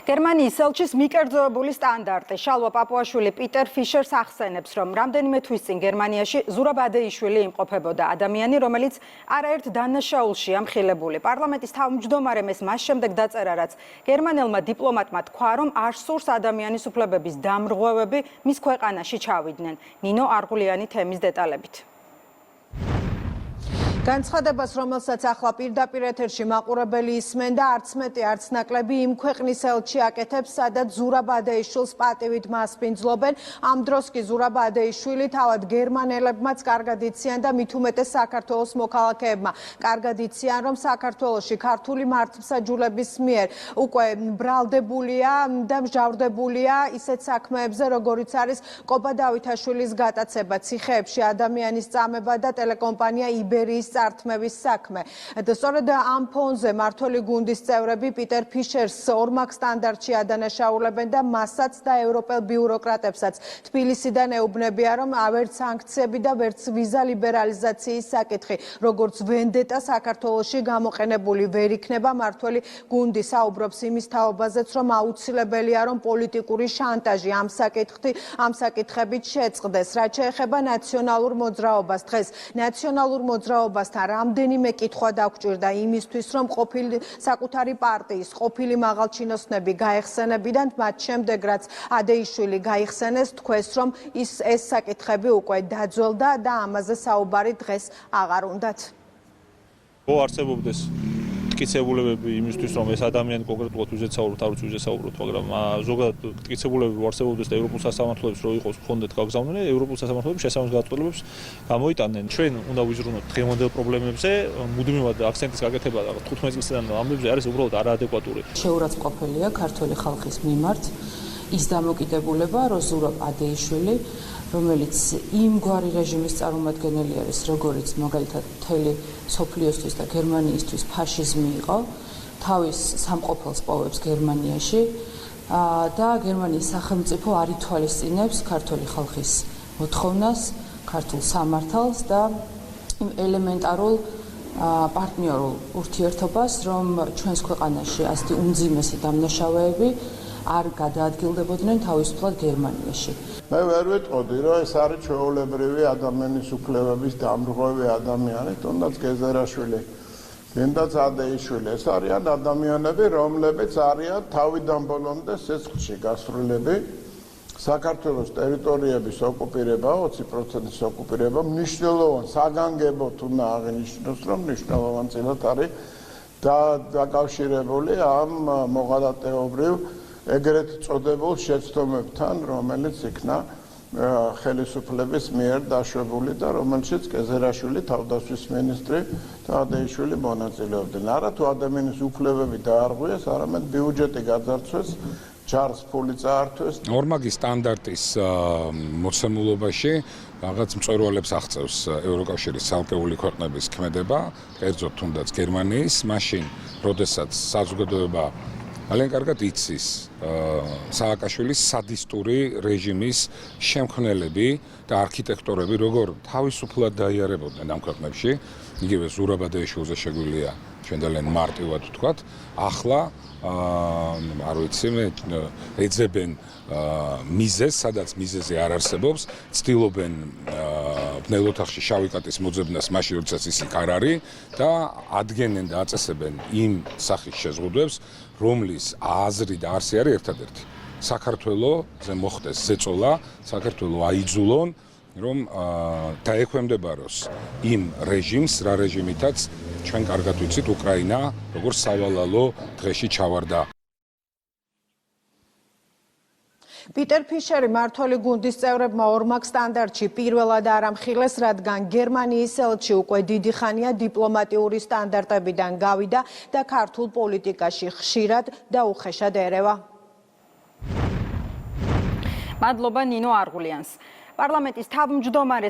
გერმანიის ელჩის მიკერძოებული სტანდარტი შალვა პაპუაშვილი პიტერ ფიშერს ახსენებს, რომ რამდენიმე თვის წინ გერმანიაში ზურაბ ადეიშვილი იმყოფებოდა, ადამიანი, რომელიც არაერთ დანაშაულშია მხილებული. პარლამენტის თავმჯდომარემ ეს მას შემდეგ დაწერა, რაც გერმანელმა დიპლომატმა თქვა, რომ არ სურს ადამიანის უფლებების დამრღვევები მის ქვეყანაში ჩავიდნენ. ნინო არღულიანი თემის დეტალებით. განცხადებას, რომელსაც ახლა პირდაპირ ეთერში მაყურებელი ისმენ და არც მეტი არც ნაკლები იმ ქვეყნის ელჩი აკეთებს, სადაც ზურაბ ადეიშვილს პატივით მასპინძლობენ. ამ დროს კი ზურაბ ადეიშვილი თავად გერმანელებმაც კარგად იციან და მით უმეტეს საქართველოს მოქალაქეებმა კარგად იციან, რომ საქართველოში ქართული მართლმსაჯულების მიერ უკვე ბრალდებულია და მსჯავრდებულია ისეთ საქმეებზე, როგორიც არის კობა დავითაშვილის გატაცება, ციხეებში ადამიანის წამება და ტელეკომპანია იბერიის წართმევის საქმე. სწორედ ამ ფონზე მმართველი გუნდის წევრები პიტერ ფიშერს ორმაგ სტანდარტში ადანაშაულებენ და მასაც და ევროპელ ბიუროკრატებსაც თბილისიდან ეუბნებიან, რომ ვერც სანქციები და ვერც ვიზა ლიბერალიზაციის საკითხი, როგორც ვენდეტა საქართველოში გამოყენებული ვერ იქნება. მმართველი გუნდი საუბრობს იმის თაობაზეც, რომ აუცილებელია, რომ პოლიტიკური შანტაჟი ამ საკითხებით შეწყდეს. რაც შეეხება ნაციონალურ მოძრაობას, დღეს ნაციონალურ მოძრაობას რამდენიმე კითხვა დაგვჭირდა იმისთვის, რომ საკუთარი პარტიის ყოფილი მაღალჩინოსნები გაეხსენებიდან, მათ შემდეგ რაც ადეიშვილი გაიხსენეს, თქვეს, რომ ეს საკითხები უკვე დაძველდა და ამაზე საუბარი დღეს აღარ უნდათ. არსებობდეს მტკიცებულებები იმისთვის, რომ ეს ადამიანი კონკრეტულად ვიზეთ საუბრობთ, არ ვიცი ვიზეთ საუბრობთ, მაგრამ ზოგადად მტკიცებულებები არსებობდეს და ევროპულ სასამართლოებს რო იყოს გქონდეთ გაგზავნილი, ევროპულ სასამართლოები შესაბამის გადაწყვეტილებებს გამოიტანენ. ჩვენ უნდა ვიზრუნოთ დღევანდელ პრობლემებზე, მუდმივად აქცენტის გაკეთება 15 წლიდან ამბებზე არის უბრალოდ არაადეკვატური. შეურაცხყოფილია ქართული ხალხის მიმართ ის დამოკიდებულება, რომ ზურაბ ადეიშვილი, რომელიც იმგვარი რეჟიმის წარმომადგენელი არის, როგორიც მაგალითად მთელი სოფლიოსთვის და გერმანიისთვის ფაშიზმი იყო, თავის სამყოფელს პოვებს გერმანიაში და გერმანიის სახელმწიფო არ ითვალისწინებს ქართული ხალხის მოთხოვნას, ქართულ სამართალს და იმ ელემენტარულ პარტნიორულ ურთიერთობას, რომ ჩვენს ქვეყანაში ასეთი უმძიმესი დამნაშავეები არ გადაადგილდებოდნენ თავისუფლად გერმანიაში. მე ვერ ვიტყოდი, რომ ეს არის ჩვეულებრივი ადამიანის უფლებების დამრღვევი ადამიანი, თუნდაც გეზერაშვილი, თუნდაც ადეიშვილი. ეს არიან ადამიანები, რომლებიც არიან თავიდან ბოლომდე სისხლში გასვლილები. საქართველოს ტერიტორიების ოკუპირება, 20%-ის ოკუპირება მნიშვნელოვან საგანგებოდ უნდა აღინიშნოს, რომ მნიშვნელოვანწილად არის დაკავშირებული ამ მოღალატეობრივ ეგრეთ წოდებულ შეცდომებთან, რომელიც იქნა ხელისუფლების მიერ დაშვებული და რომელშიც გეზერაშვილი, თავდაცვის მინისტრი და ადეიშვილი მონაწილეობდნენ. არა თუ ადამიანის უფლებები დაარღვიეს, არამედ ბიუჯეტი გაძარცვეს, ჯარს ფული წაართვეს. ორმაგი სტანდარტის მოცემულობაში რაღაც მწვერვალებს აღწევს ევროკავშირის ცალკეული ქვეყნების ქმედება, კერძოდ თუნდაც გერმანიის, მაშინ, როდესაც საზოგადოება ძალიან კარგად იცის სააკაშვილის სადისტური რეჟიმის შემქმნელები და არქიტექტორები, როგორ თავისუფლად დაიარებოდნენ ამ ქვეყნებში, იგივე ზურაბ ადეიშვილზე შეგვიძლია ჩვენ ძალიან მარტივად ვთქვათ, ახლა არ ვიცი, ეძებენ მიზეზს, სადაც მიზეზი არ არსებობს, ცდილობენ ბნელ ოთახში შავი კატის მოძებნას მაშინ, როდესაც ის იქ არ არის და ადგენენ და აწესებენ იმ სახის შეზღუდვებს, რომლის აზრი და არსი არის ერთადერთი. საქართველოზე მოხდეს ზეწოლა, საქართველო აიძულონ, რომ დაექვემდებაროს იმ რეჟიმს, რა რეჟიმითაც ჩვენ კარგად ვიცით, უკრაინა როგორც სავალალო დღეში ჩავარდა. პიტერ ფიშერი მმართველი გუნდის წევრებმა ორმაგ სტანდარტში პირველად არ ამხილეს, რადგან გერმანიის ელჩი უკვე დიდი ხანია დიპლომატიური სტანდარტებიდან გავიდა და ქართულ პოლიტიკაში ხშირად და უხეშად ერევა. მადლობა ნინო არღულიანს. პარლამენტის თავმჯდომარე